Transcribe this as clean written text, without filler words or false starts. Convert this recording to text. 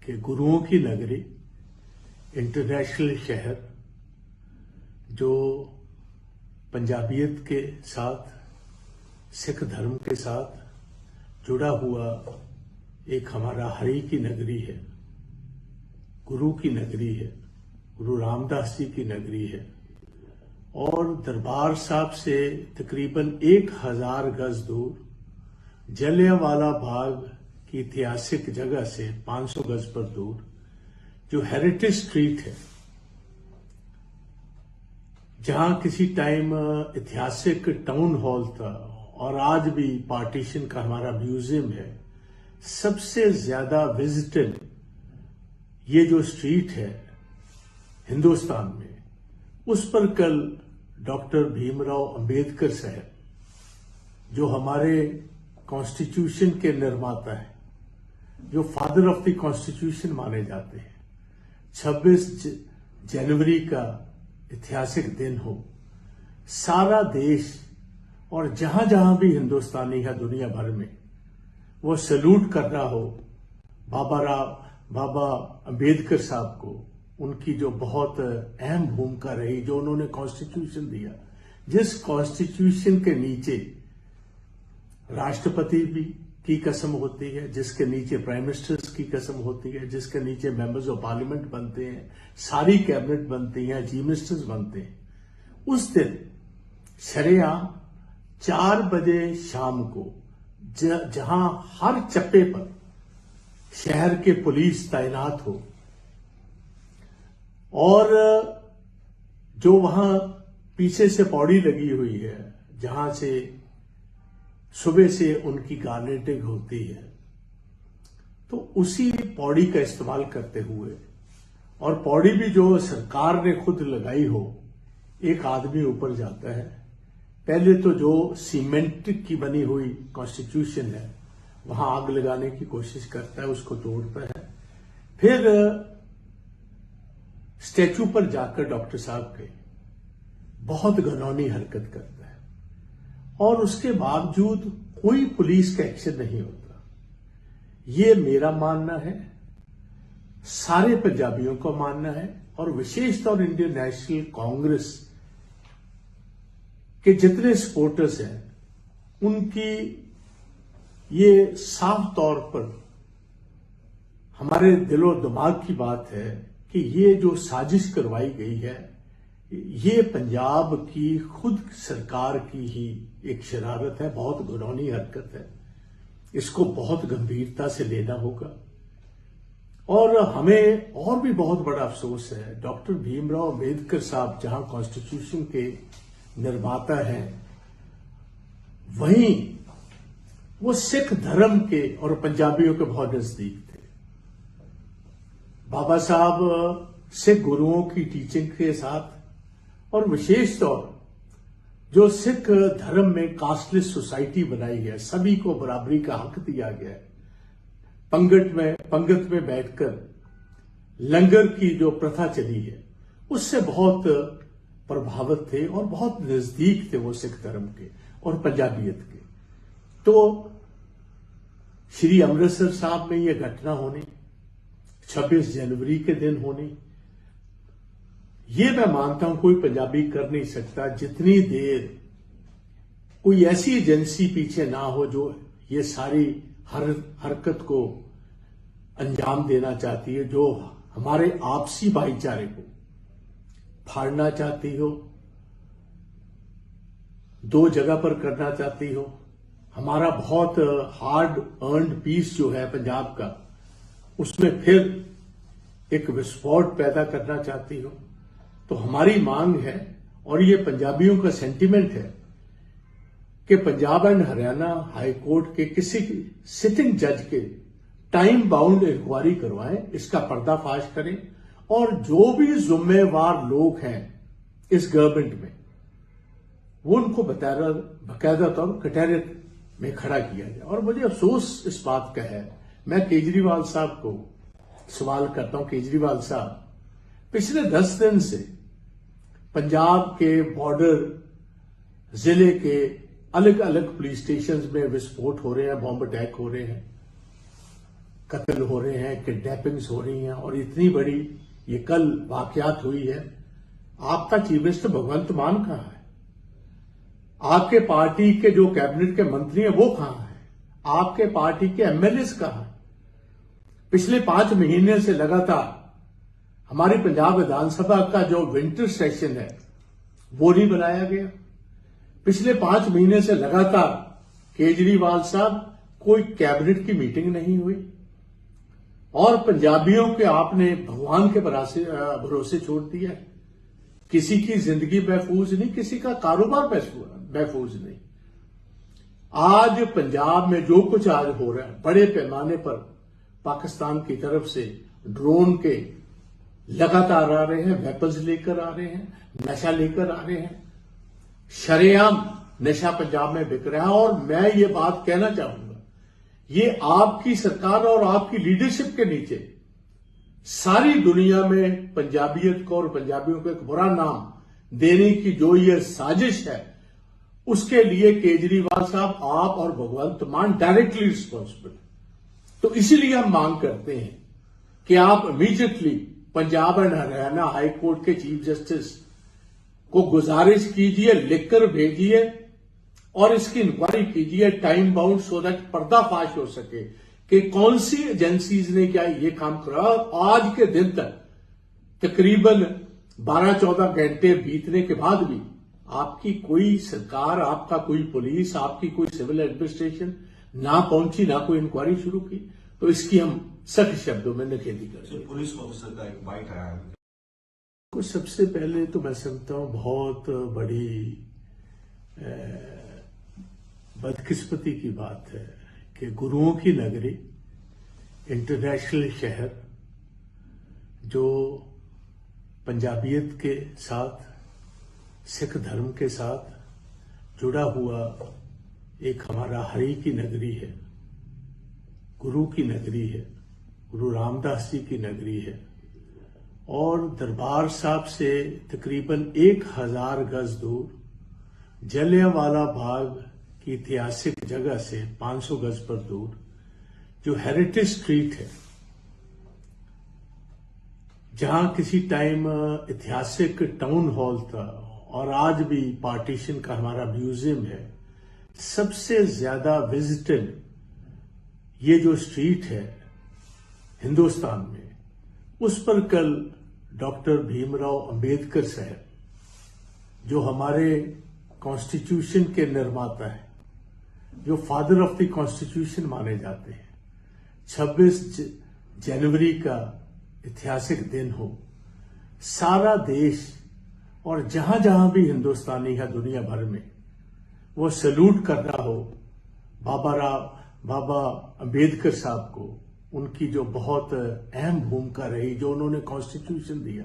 कि गुरुओं की नगरी, इंटरनेशनल शहर, जो पंजाबियत के साथ, सिख धर्म के साथ जुड़ा हुआ एक हमारा हरि की नगरी है, गुरु की नगरी है, गुरु रामदास जी की नगरी है। और दरबार साहब से तकरीबन 1000 गज दूर, जलियांवाला बाग की ऐतिहासिक जगह से 500 गज पर दूर, जो हेरिटेज स्ट्रीट है, जहां किसी टाइम ऐतिहासिक टाउन हॉल था और आज भी पार्टीशन का हमारा म्यूजियम है, सबसे ज्यादा विजिटेड ये जो स्ट्रीट है हिंदुस्तान में, उस पर कल डॉक्टर भीमराव अंबेडकर साहब, जो हमारे कॉन्स्टिट्यूशन के निर्माता है, जो फादर ऑफ द कॉन्स्टिट्यूशन माने जाते हैं, 26 जनवरी का ऐतिहासिक दिन हो, सारा देश और जहां जहां भी हिंदुस्तानी है दुनिया भर में, वो सैल्यूट कर रहा हो बाबा अंबेडकर साहब को, उनकी जो बहुत अहम भूमिका रही, जो उन्होंने कॉन्स्टिट्यूशन दिया, जिस कॉन्स्टिट्यूशन के नीचे राष्ट्रपति भी की कसम होती है, जिसके नीचे प्राइम मिनिस्टर्स की कसम होती है, जिसके नीचे मेंबर्स ऑफ पार्लियामेंट बनते हैं, सारी कैबिनेट बनती है, चीफ मिनिस्टर्स बनते हैं, उस दिन शरेआम 4 बजे शाम को जहां हर चप्पे पर शहर के पुलिस तैनात हो और जो वहां पीछे से पौड़ी लगी हुई है, जहां से सुबह से उनकी गार्डेनिंग होती है, तो उसी पौड़ी का इस्तेमाल करते हुए, और पौड़ी भी जो सरकार ने खुद लगाई हो, एक आदमी ऊपर जाता है, पहले तो जो सीमेंट की बनी हुई कॉन्स्टिट्यूशन है वहां आग लगाने की कोशिश करता है, उसको तोड़ता है, फिर स्टैचू पर जाकर डॉक्टर साहब के बहुत घिनौनी हरकत करता है, और उसके बावजूद कोई पुलिस का एक्शन नहीं होता। ये मेरा मानना है, सारे पंजाबियों का मानना है, और विशेष तौर इंडियन नेशनल कांग्रेस के जितने सपोर्टर्स हैं, उनकी ये साफ तौर पर हमारे दिलो दिमाग की बात है कि ये जो साजिश करवाई गई है, ये पंजाब की खुद सरकार की ही एक शरारत है, बहुत घिनौनी हरकत है। इसको बहुत गंभीरता से लेना होगा। और हमें और भी बहुत बड़ा अफसोस है, डॉक्टर भीमराव अंबेडकर साहब जहां कॉन्स्टिट्यूशन के निर्माता हैं, वहीं वो सिख धर्म के और पंजाबियों के बहुत नजदीक थे। बाबा साहब सिख गुरुओं की टीचिंग के साथ, और विशेष तौर जो सिख धर्म में कास्टलेस सोसाइटी बनाई है, सभी को बराबरी का हक दिया गया है, पंगत में बैठकर लंगर की जो प्रथा चली है, उससे बहुत प्रभावित थे और बहुत नजदीक थे वो सिख धर्म के और पंजाबियत के। तो श्री अमृतसर साहब में यह घटना होनी, 26 जनवरी के दिन होनी, ये मैं मानता हूं कोई पंजाबी कर नहीं सकता जितनी देर कोई ऐसी एजेंसी पीछे ना हो जो ये सारी हरकत को अंजाम देना चाहती है, जो हमारे आपसी भाईचारे को फाड़ना चाहती हो, दो जगह पर करना चाहती हो, हमारा बहुत हार्ड अर्नड पीस जो है पंजाब का, उसमें फिर एक विस्फोट पैदा करना चाहती हो। तो हमारी मांग है, और ये पंजाबियों का सेंटीमेंट है, कि Punjab and Haryana high court के किसी सिटिंग जज के टाइम बाउंड इंक्वायरी करवाएं, इसका पर्दाफाश करें, और जो भी जिम्मेवार लोग हैं इस गवर्नमेंट में, वो उनको बकायदा तौर कटहरे में खड़ा किया जाए। और मुझे अफसोस इस बात का है, मैं केजरीवाल साहब को सवाल करता हूं, केजरीवाल साहब पिछले 10 दिन से पंजाब के बॉर्डर जिले के अलग अलग पुलिस स्टेशन में विस्फोट हो रहे हैं, बॉम्ब अटैक हो रहे हैं, कत्ल हो रहे हैं, किडनैपिंग्स हो रही हैं और इतनी बड़ी ये कल वाकयात हुई है। आपका चीफ मिनिस्टर भगवंत मान कहां है? आपके पार्टी के जो कैबिनेट के मंत्री हैं वो कहां हैं? आपके पार्टी के एमएलए कहां हैं? पिछले 5 महीने से लगातार हमारी पंजाब विधानसभा का जो विंटर सेशन है वो नहीं बनाया गया। पिछले 5 महीने से लगातार केजरीवाल साहब कोई कैबिनेट की मीटिंग नहीं हुई और पंजाबियों के आपने भगवान के भरोसे छोड़ दिया है। किसी की जिंदगी महफूज नहीं, किसी का कारोबार महफूज नहीं। आज पंजाब में जो कुछ आज हो रहा है, बड़े पैमाने पर पाकिस्तान की तरफ से ड्रोन के लगातार आ रहे हैं, वेपन्स लेकर आ रहे हैं, नशा लेकर आ रहे हैं, शरेआम नशा पंजाब में बिक रहा है। और मैं ये बात कहना चाहूंगा, ये आपकी सरकार और आपकी लीडरशिप के नीचे सारी दुनिया में पंजाबियत को और पंजाबियों को एक बुरा नाम देने की जो ये साजिश है, उसके लिए केजरीवाल साहब, आप और भगवंत मान डायरेक्टली रिस्पॉन्सिबल। तो इसीलिए हम मांग करते हैं कि आप immediately Punjab and Haryana high court के चीफ जस्टिस को गुजारिश कीजिए, लिखकर भेजिए और इसकी इंक्वायरी कीजिए टाइम बाउंड, सो दैट पर्दाफाश हो सके कि कौन सी एजेंसीज ने क्या ये काम करा। आज के दिन तक तकरीबन 12-14 घंटे बीतने के बाद भी आपकी कोई सरकार, आपका कोई पुलिस, आपकी कोई सिविल एडमिनिस्ट्रेशन ना पहुंची, ना कोई इंक्वायरी शुरू की। तो इसकी हम सख्त शब्दों में निखेधी करते हैं। पुलिस ऑफिसर का एक बाइट आया है। कुछ सबसे पहले तो मैं समझता हूं बहुत बड़ी बदकिस्मती की बात है कि गुरुओं की नगरी, इंटरनेशनल शहर, जो पंजाबियत के साथ, सिख धर्म के साथ जुड़ा हुआ एक हमारा हरि की नगरी है, गुरु की नगरी है, गुरु रामदास जी की नगरी है और दरबार साहब से तकरीबन 1000 गज दूर, जलियांवाला बाग की ऐतिहासिक जगह से 500 गज पर दूर जो हेरिटेज स्ट्रीट है, जहां किसी टाइम ऐतिहासिक टाउन हॉल था और आज भी पार्टीशन का हमारा म्यूजियम है, सबसे ज्यादा विजिटेड ये जो स्ट्रीट है हिंदुस्तान में, उस पर कल डॉक्टर भीमराव अंबेडकर साहब, जो हमारे कॉन्स्टिट्यूशन के निर्माता हैं, जो फादर ऑफ द कॉन्स्टिट्यूशन माने जाते हैं, 26 जनवरी का ऐतिहासिक दिन हो, सारा देश और जहां जहां भी हिंदुस्तानी है दुनिया भर में, वो सैल्यूट कर रहा हो बाबा अंबेडकर साहब को, उनकी जो बहुत अहम भूमिका रही, जो उन्होंने कॉन्स्टिट्यूशन दिया।